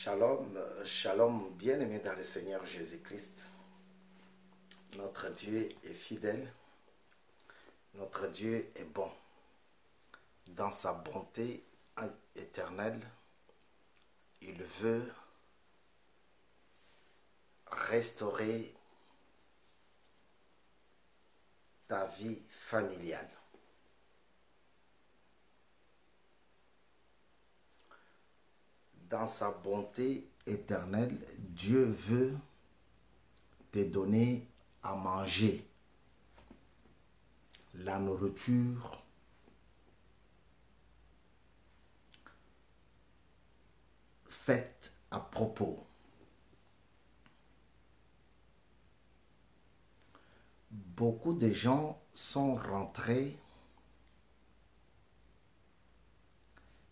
Shalom, shalom, bien-aimés dans le Seigneur Jésus-Christ. Notre Dieu est fidèle, notre Dieu est bon. Dans sa bonté éternelle, il veut restaurer ta vie familiale. Dans sa bonté éternelle, Dieu veut te donner à manger la nourriture faite à propos. Beaucoup de gens sont rentrés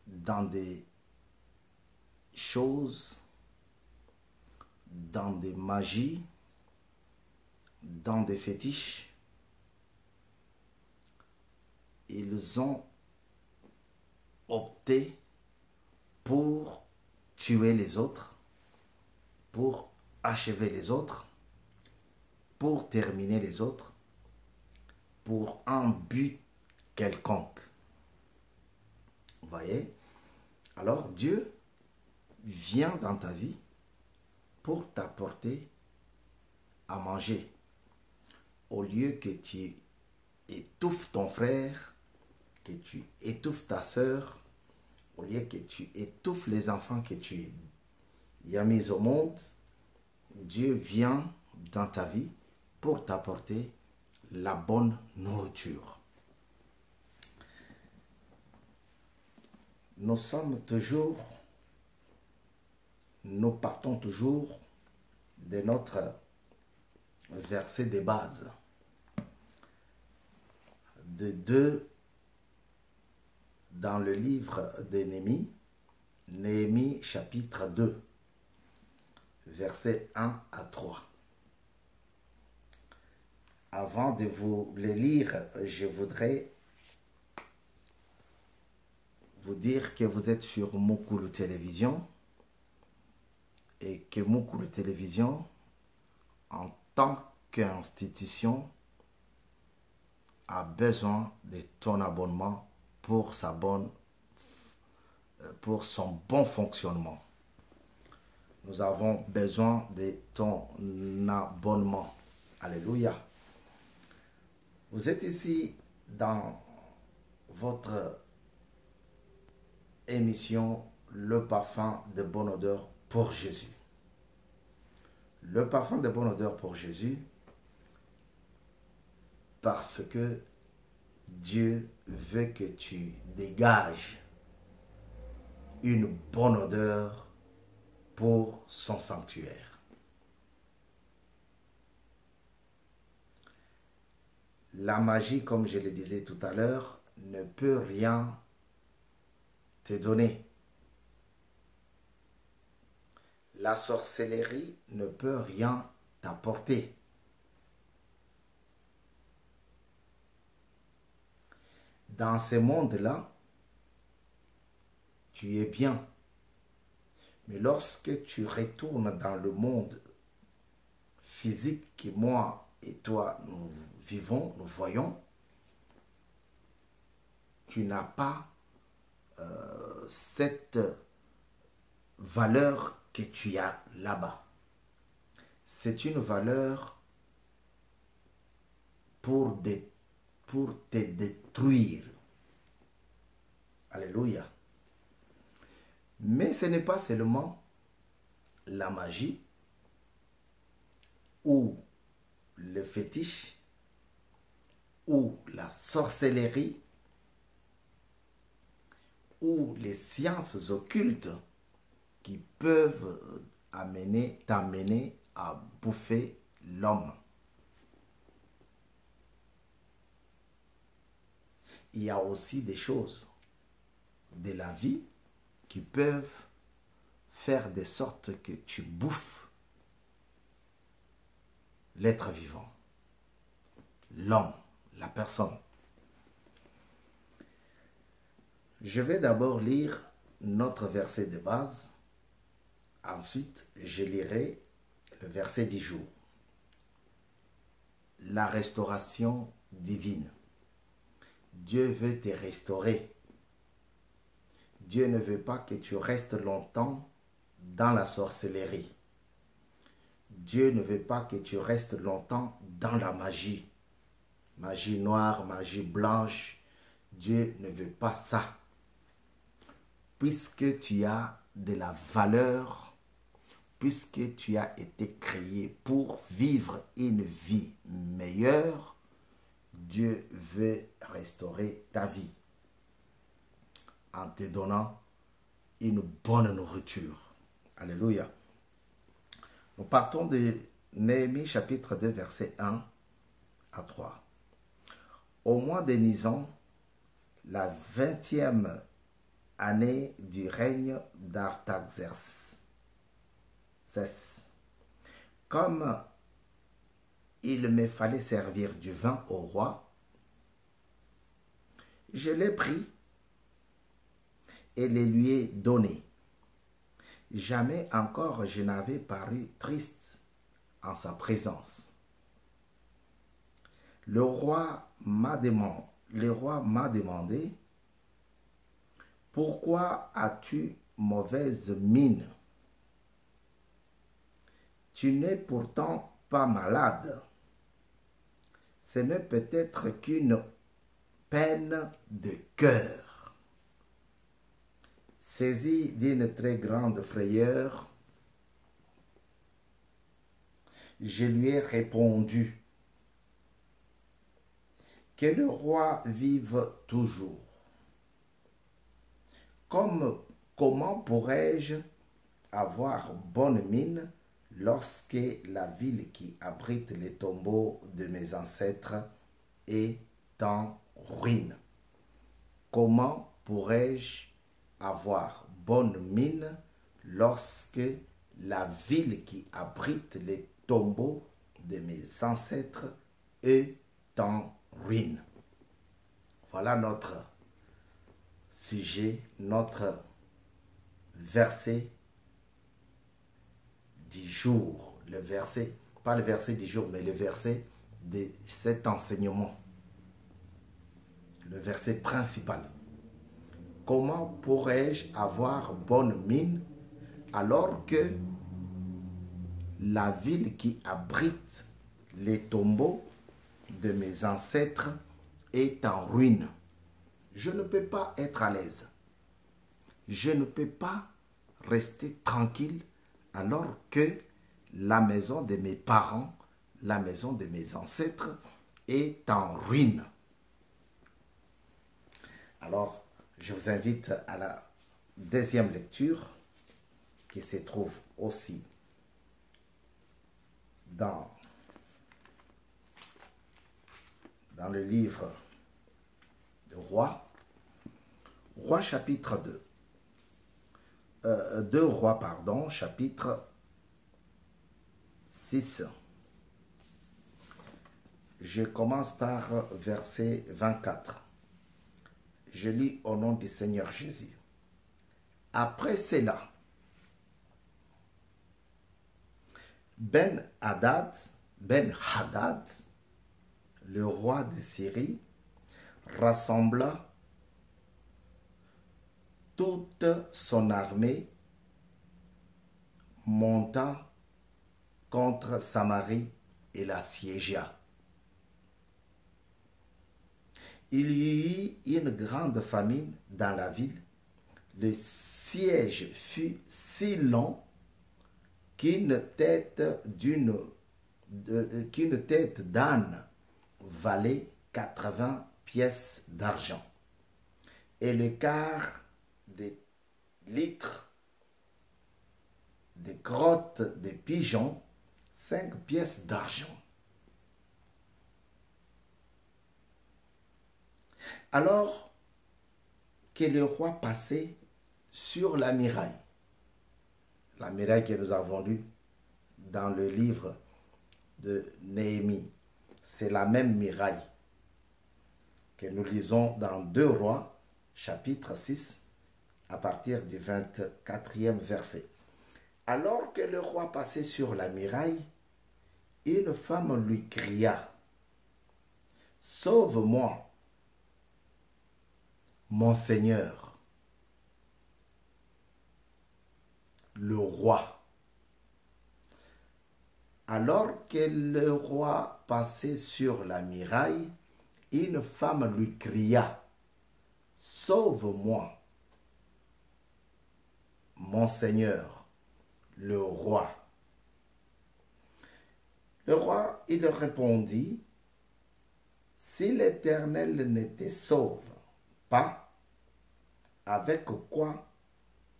dans des choses, dans des magies, dans des fétiches. Ils ont opté pour tuer les autres, pour achever les autres, pour terminer les autres, pour un but quelconque. Vous voyez? Alors Dieu vient dans ta vie pour t'apporter à manger. Au lieu que tu étouffes ton frère, que tu étouffes ta soeur, au lieu que tu étouffes les enfants que tu y as mis au monde, Dieu vient dans ta vie pour t'apporter la bonne nourriture. Nous partons toujours de notre verset de base, de 2 dans le livre de Néhémie, Néhémie chapitre 2, versets 1 à 3. Avant de vous les lire, je voudrais vous dire que vous êtes sur Mukulu Télévision et que Mukulu Télévision, en tant qu'institution, a besoin de ton abonnement pour son bon fonctionnement. Nous avons besoin de ton abonnement. Alléluia. Vous êtes ici dans votre émission Le parfum de bonne odeur pour Jésus. Le parfum de bonne odeur pour Jésus, parce que Dieu veut que tu dégages une bonne odeur pour son sanctuaire. La magie, comme je le disais tout à l'heure, ne peut rien te donner. La sorcellerie ne peut rien t'apporter. Dans ce monde-là, tu es bien. Mais lorsque tu retournes dans le monde physique que moi et toi, nous vivons, nous voyons, tu n'as pas cette valeur que tu as là-bas. C'est une valeur pour te détruire. Alléluia. Mais ce n'est pas seulement la magie ou le fétiche ou la sorcellerie ou les sciences occultes qui peuvent t'amener à bouffer l'homme. Il y a aussi des choses de la vie qui peuvent faire de sorte que tu bouffes l'être vivant, l'homme, la personne. Je vais d'abord lire notre verset de base Ensuite, je lirai le verset du jour. La restauration divine. Dieu veut te restaurer. Dieu ne veut pas que tu restes longtemps dans la sorcellerie. Dieu ne veut pas que tu restes longtemps dans la magie. Magie noire, magie blanche. Dieu ne veut pas ça. Puisque tu as de la valeur, puisque tu as été créé pour vivre une vie meilleure, Dieu veut restaurer ta vie en te donnant une bonne nourriture. Alléluia. Nous partons de Néhémie chapitre 2 verset 1 à 3. Au mois de Nisan, la 20e année du règne d'Artaxerxès, comme il me fallait servir du vin au roi, je l'ai pris et le lui ai donné. Jamais encore je n'avais paru triste en sa présence. Le roi m'a demandé, pourquoi as-tu mauvaise mine? Tu n'es pourtant pas malade. Ce n'est peut-être qu'une peine de cœur. Saisi d'une très grande frayeur, je lui ai répondu, que le roi vive toujours. Comment pourrais-je avoir bonne mine lorsque la ville qui abrite les tombeaux de mes ancêtres est en ruine? Comment pourrais-je avoir bonne mine lorsque la ville qui abrite les tombeaux de mes ancêtres est en ruine? Voilà notre sujet, notre verset du jour. Le verset, pas le verset du jour, mais le verset de cet enseignement. Le verset principal. Comment pourrais-je avoir bonne mine alors que la ville qui abrite les tombeaux de mes ancêtres est en ruine? Je ne peux pas être à l'aise. Je ne peux pas rester tranquille alors que la maison de mes parents, la maison de mes ancêtres est en ruine. Alors, je vous invite à la deuxième lecture qui se trouve aussi dans le livre de Rois. Rois chapitre 2. 2 Rois, pardon, chapitre 6. Je commence par verset 24. Je lis au nom du Seigneur Jésus. Après cela, Ben-Hadad, le roi de Syrie, rassembla toute son armée, monta contre Samarie et l'assiégea. Il y eut une grande famine dans la ville. Le siège fut si long qu'une tête d'âne valait 80 pièces d'argent et le quart des litres de crottes de pigeons 5 pièces d'argent. Alors que le roi passait sur la muraille que nous avons lue dans le livre de Néhémie, c'est la même muraille que nous lisons dans 2 Rois, chapitre 6, à partir du 24e verset. Alors que le roi passait sur la muraille, une femme lui cria, sauve-moi, mon Seigneur, le roi. Alors que le roi passait sur la muraille, une femme lui cria, sauve-moi, mon Seigneur, le roi. Le roi, il répondit, si l'Éternel ne te sauve pas, avec quoi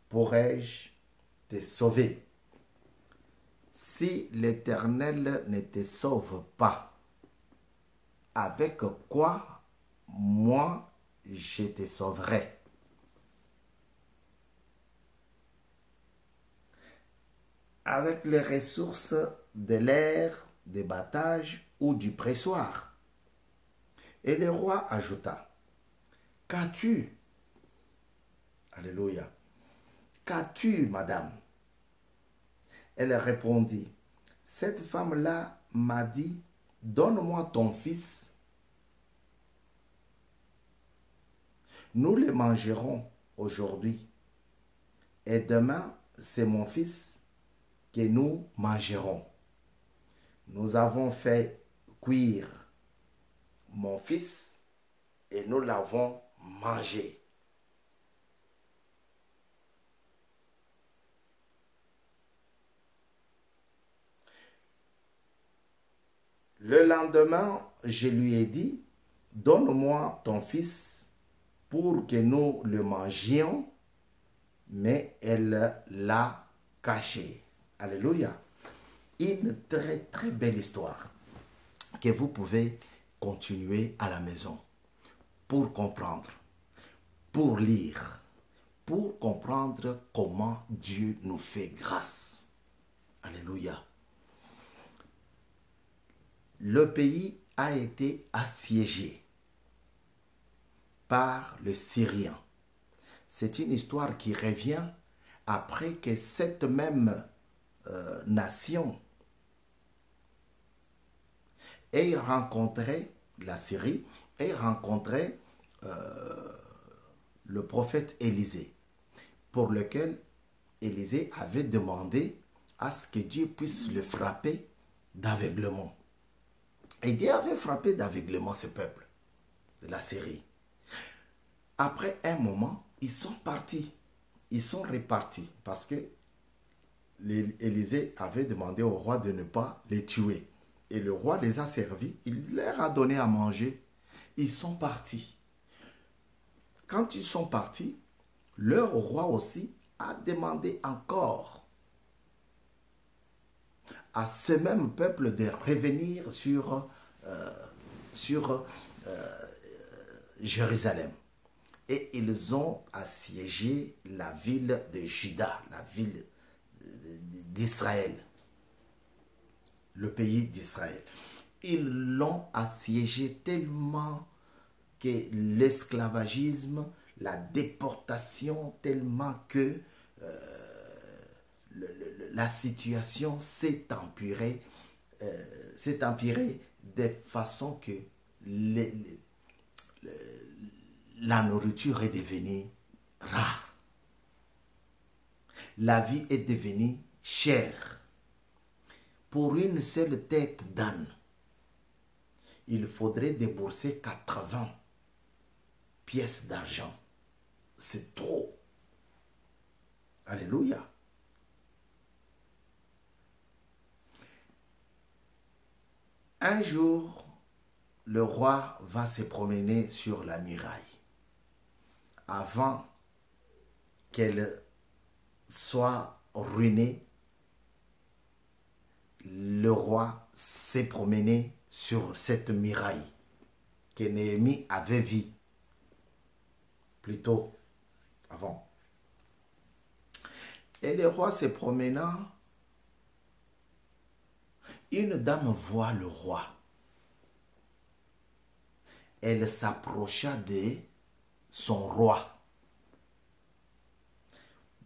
pourrais-je te sauver? Si l'Éternel ne te sauve pas, avec quoi moi je te sauverai? Avec les ressources de l'air, des battages ou du pressoir. Et le roi ajouta, qu'as-tu? Alléluia. Qu'as-tu, madame? Elle répondit, cette femme-là m'a dit, donne-moi ton fils. Nous le mangerons aujourd'hui. Et demain, c'est mon fils que nous mangerons. Nous avons fait cuire mon fils et nous l'avons mangé. Le lendemain, je lui ai dit, donne-moi ton fils pour que nous le mangions, mais elle l'a caché. Alléluia. Une très très belle histoire que vous pouvez continuer à la maison pour comprendre, pour lire, pour comprendre comment Dieu nous fait grâce. Alléluia. Le pays a été assiégé par le Syrien. C'est une histoire qui revient après que cette même nation ait rencontré la Syrie, ait rencontré le prophète Élisée, pour lequel Élisée avait demandé à ce que Dieu puisse le frapper d'aveuglement. Et Dieu avait frappé d'aveuglement ce peuple de la Syrie. Après un moment, ils sont partis. Ils sont repartis parce que Élisée avait demandé au roi de ne pas les tuer. Et le roi les a servis, il leur a donné à manger. Ils sont partis. Quand ils sont partis, leur roi aussi a demandé encore à ce même peuple de revenir sur Jérusalem. Et ils ont assiégé la ville de Juda, la ville d'Israël, le pays d'Israël. Ils l'ont assiégé tellement que l'esclavagisme, la déportation, tellement que la situation s'est empirée de façon que la nourriture est devenue rare. La vie est devenue chère. Pour une seule tête d'âne, il faudrait débourser 80 pièces d'argent. C'est trop. Alléluia. Un jour, le roi va se promener sur la muraille. Avant qu'elle soit ruinée, le roi s'est promené sur cette muraille que Néhémie avait vue plus tôt, avant. Et le roi se promenant, une dame voit le roi. Elle s'approcha de son roi.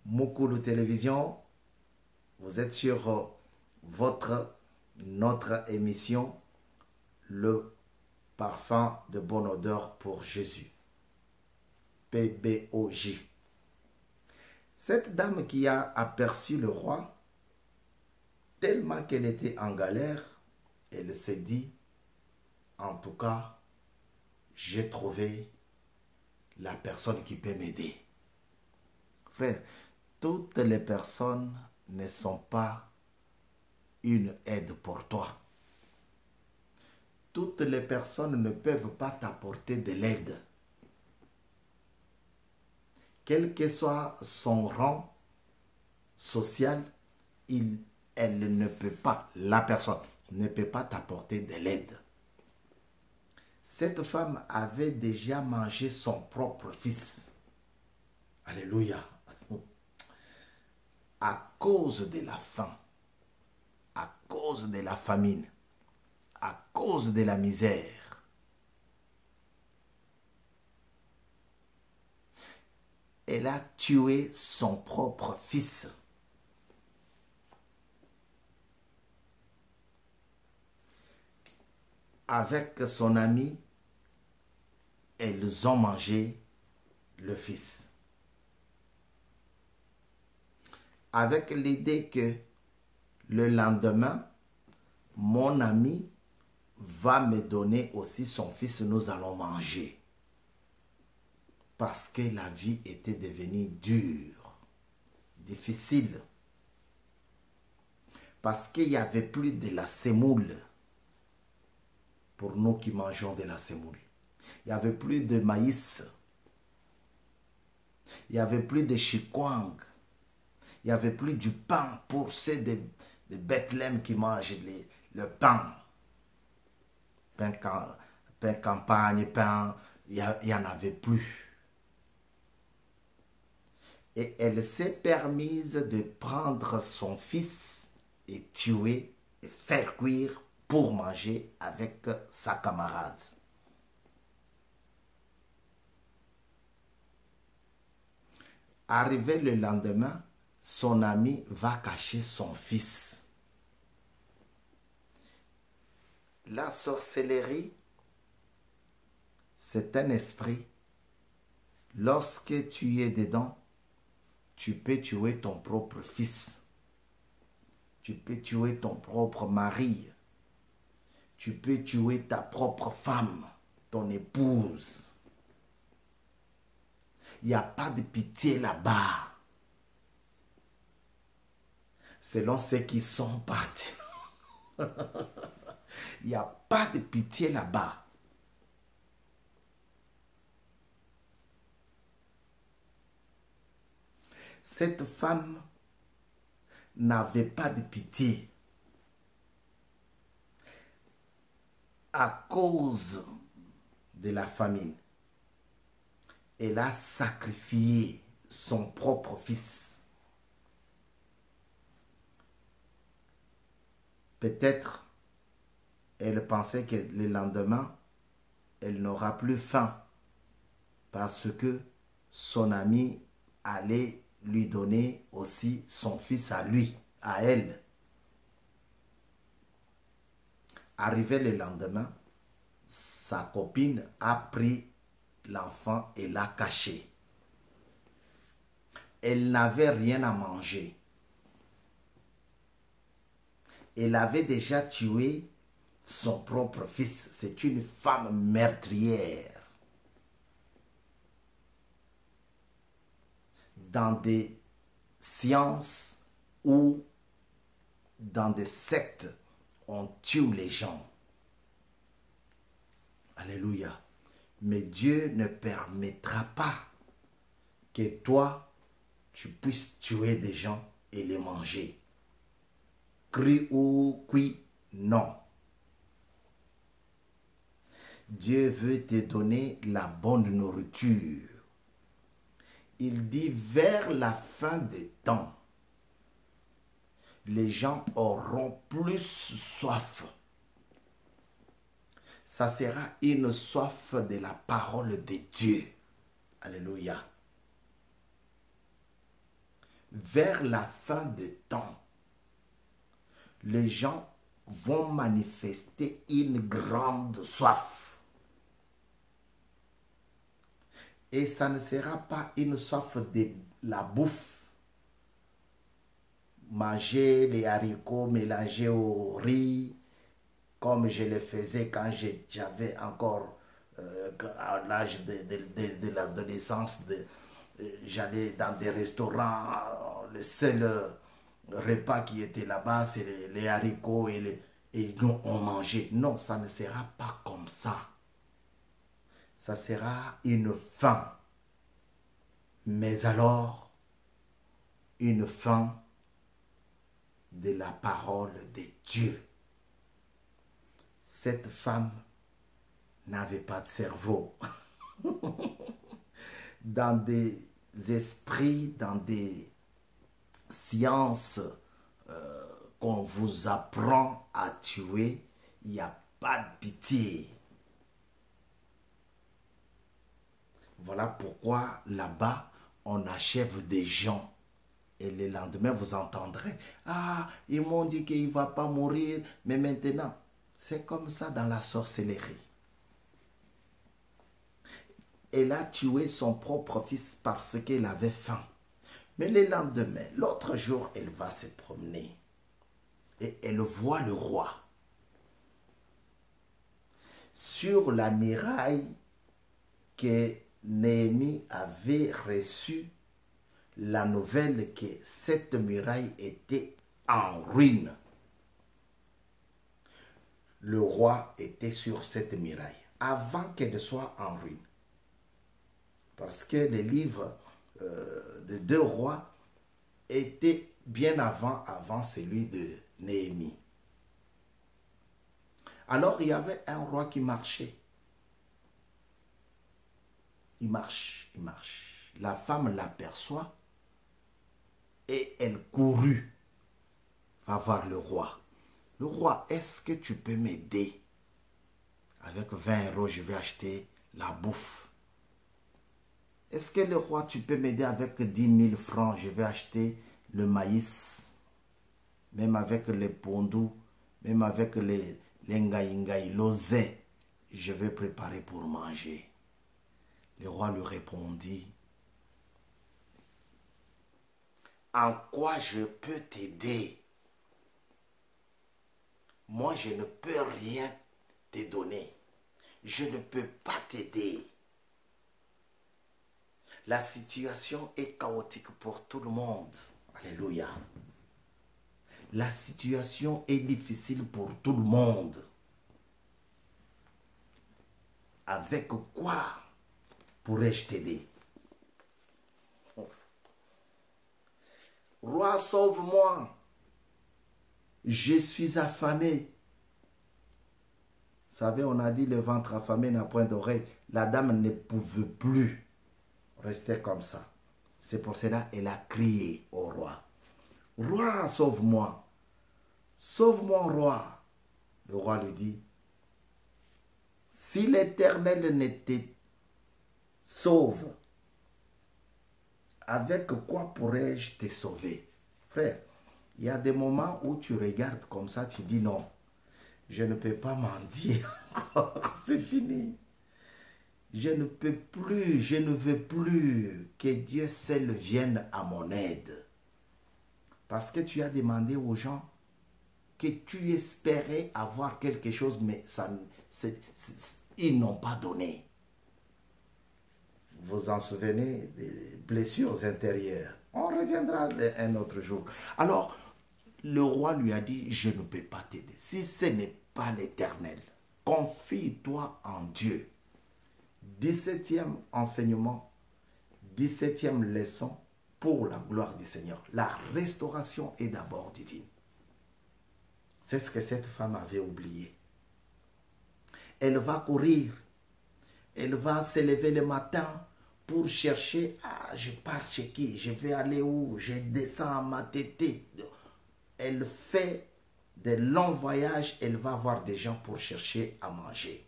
Mukulu télévision, Vous êtes sur notre émission, le parfum de bonne odeur pour Jésus. PBOJ. Cette dame qui a aperçu le roi, tellement qu'elle était en galère, elle s'est dit, en tout cas, j'ai trouvé la personne qui peut m'aider. Frère, toutes les personnes ne sont pas une aide pour toi. Toutes les personnes ne peuvent pas t'apporter de l'aide. Quel que soit son rang social, elle ne peut pas, la personne ne peut pas t'apporter de l'aide. Cette femme avait déjà mangé son propre fils. Alléluia. À cause de la faim, à cause de la famine, à cause de la misère. Elle a tué son propre fils. Avec son ami, elles ont mangé le fils. Avec l'idée que le lendemain, mon ami va me donner aussi son fils, nous allons manger. Parce que la vie était devenue dure, difficile. Parce qu'il n'y avait plus de la semoule. Pour nous qui mangeons de la semoule. Il n'y avait plus de maïs. Il n'y avait plus de chikwang. Il n'y avait plus du pain pour ceux de Bethléem qui mangent le pain. Pain campagne, pain, il n'y en avait plus. Et elle s'est permise de prendre son fils et tuer et faire cuire pour manger avec sa camarade. Arrivé le lendemain, son ami va cacher son fils. La sorcellerie, c'est un esprit. Lorsque tu es dedans, tu peux tuer ton propre fils. Tu peux tuer ton propre mari. Tu peux tuer ta propre femme, ton épouse. Il n'y a pas de pitié là-bas. Selon ceux qui sont partis. Il n'y a pas de pitié là-bas. Cette femme n'avait pas de pitié. À cause de la famine, elle a sacrifié son propre fils. Peut-être elle pensait que le lendemain, elle n'aura plus faim parce que son ami allait lui donner aussi son fils à lui, à elle. Arrivé le lendemain, sa copine a pris l'enfant et l'a caché. Elle n'avait rien à manger. Elle avait déjà tué son propre fils. C'est une femme meurtrière. Dans des sciences ou dans des sectes, on tue les gens. Alléluia. Mais Dieu ne permettra pas que toi, tu puisses tuer des gens et les manger. Cru ou cuit, non. Dieu veut te donner la bonne nourriture. Il dit vers la fin des temps, les gens auront plus soif. Ça sera une soif de la parole de Dieu. Alléluia. Vers la fin des temps, les gens vont manifester une grande soif. Et ça ne sera pas une soif de la bouffe. Manger les haricots mélangés au riz, comme je le faisais quand j'avais encore, à l'âge de l'adolescence, j'allais dans des restaurants, le seul repas qui était là-bas, c'est les haricots et nous on mangeait. Non, ça ne sera pas comme ça. Ça sera une faim. Mais alors, une faim de la parole de Dieu. Cette femme n'avait pas de cerveau. Dans des esprits, dans des sciences qu'on vous apprend à tuer, il n'y a pas de pitié. Voilà pourquoi là-bas, on achève des gens. Et le lendemain, vous entendrez, ah, ils m'ont dit qu'il ne va pas mourir, mais maintenant, c'est comme ça dans la sorcellerie. Elle a tué son propre fils parce qu'elle avait faim. Mais le lendemain, l'autre jour, elle va se promener. Et elle voit le roi. Sur la muraille que Néhémie avait reçue, la nouvelle que cette muraille était en ruine. Le roi était sur cette muraille avant qu'elle soit en ruine. Parce que le livre de 2 rois était bien avant celui de Néhémie. Alors il y avait un roi qui marchait. Il marche, il marche. La femme l'aperçoit et elle courut. Va voir le roi. Le roi, est-ce que tu peux m'aider? Avec 20 euros, je vais acheter la bouffe. Est-ce que le roi, tu peux m'aider avec 10 000 francs? Je vais acheter le maïs. Même avec les pondous, même avec les ngaïngaï, l'osé, je vais préparer pour manger. Le roi lui répondit, en quoi je peux t'aider? Moi, je ne peux rien te donner. Je ne peux pas t'aider. La situation est chaotique pour tout le monde. Alléluia. La situation est difficile pour tout le monde. Avec quoi pourrais-je t'aider? Roi, sauve-moi. Je suis affamé. Vous savez, on a dit le ventre affamé n'a point d'oreille. La dame ne pouvait plus rester comme ça. C'est pour cela qu'elle a crié au roi. Roi, sauve-moi. Sauve-moi, roi. Le roi lui dit, si l'Éternel ne te sauve, avec quoi pourrais-je te sauver? Frère, il y a des moments où tu regardes comme ça, tu dis non, je ne peux pas mendier encore, c'est fini. Je ne peux plus, je ne veux plus que Dieu seul vienne à mon aide. Parce que tu as demandé aux gens que tu espérais avoir quelque chose, mais ça, ils n'ont pas donné. Vous en souvenez des blessures intérieures. On reviendra un autre jour. Alors, le roi lui a dit, je ne peux pas t'aider. Si ce n'est pas l'Éternel, confie-toi en Dieu. 17e enseignement, 17e leçon pour la gloire du Seigneur. La restauration est d'abord divine. C'est ce que cette femme avait oublié. Elle va courir. Elle va se lever le matin pour chercher, je pars chez qui? Je vais aller où? Je descends à ma tétée. Elle fait de longs voyages. Elle va voir des gens pour chercher à manger.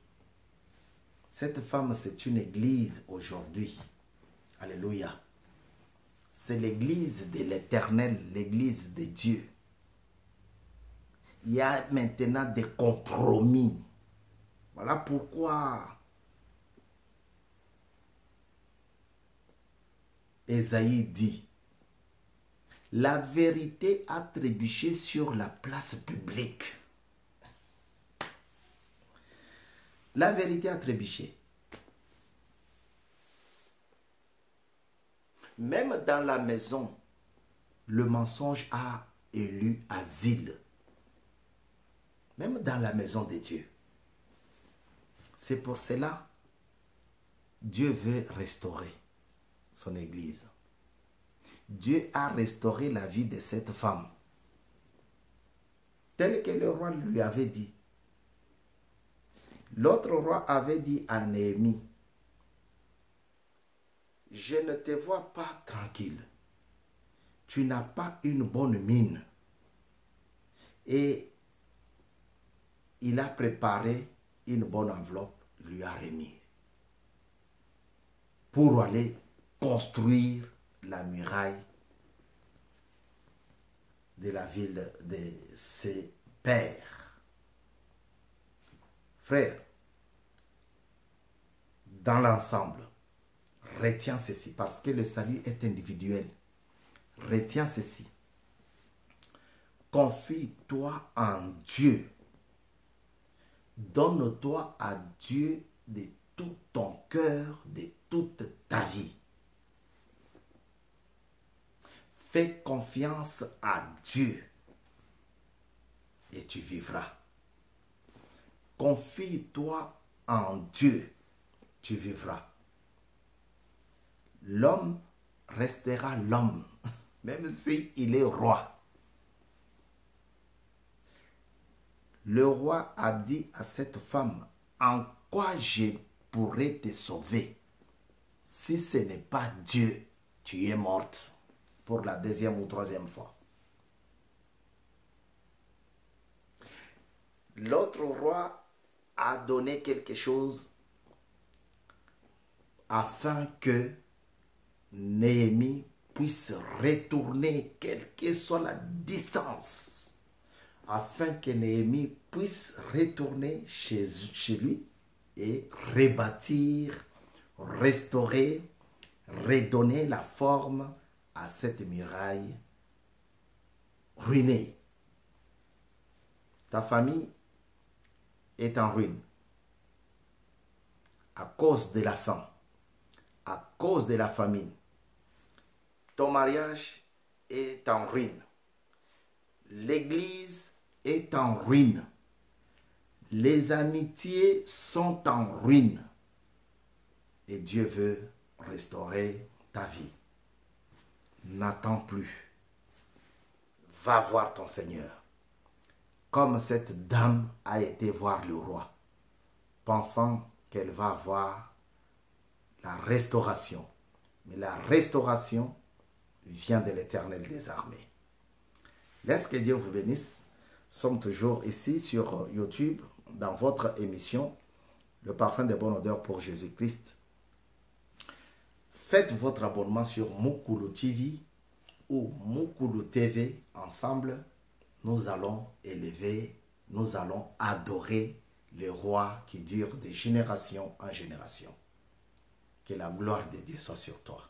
Cette femme, c'est une église aujourd'hui. Alléluia. C'est l'église de l'Éternel, l'église de Dieu. il y a maintenant des compromis. Voilà pourquoi Ésaïe dit, la vérité a trébuché sur la place publique. La vérité a trébuché. Même dans la maison, le mensonge a élu asile. Même dans la maison de Dieu. C'est pour cela Dieu veut restaurer son Église. Dieu a restauré la vie de cette femme, tel que le roi lui avait dit. L'autre roi avait dit à Néhémie, je ne te vois pas tranquille. Tu n'as pas une bonne mine. Et il a préparé une bonne enveloppe, lui a remis pour aller construire la muraille de la ville de ses pères. Frère, dans l'ensemble, retiens ceci, parce que le salut est individuel. Retiens ceci. Confie-toi en Dieu. Donne-toi à Dieu de tout ton cœur, de toute ta vie. Fais confiance à Dieu et tu vivras. Confie-toi en Dieu, tu vivras. L'homme restera l'homme, même s'il est roi. Le roi a dit à cette femme, en quoi je pourrais te sauver? Si ce n'est pas Dieu, tu es morte pour la deuxième ou troisième fois. L'autre roi a donné quelque chose afin que Néhémie puisse retourner, quelle que soit la distance, afin que Néhémie puisse retourner chez lui et rebâtir, restaurer, redonner la forme à cette muraille ruinée. Ta famille est en ruine à cause de la faim, à cause de la famine. Ton mariage est en ruine. L'église est en ruine. Les amitiés sont en ruine. Et Dieu veut restaurer ta vie. N'attends plus. Va voir ton Seigneur. Comme cette dame a été voir le roi, pensant qu'elle va avoir la restauration. Mais la restauration vient de l'Éternel des armées. Laisse que Dieu vous bénisse. Nous sommes toujours ici sur YouTube dans votre émission Le parfum de bonne odeur pour Jésus-Christ. Faites votre abonnement sur Mukulu TV ou Mukulu TV. Ensemble, nous allons élever, nous allons adorer le roi qui dure de génération en génération. Que la gloire de Dieu soit sur toi.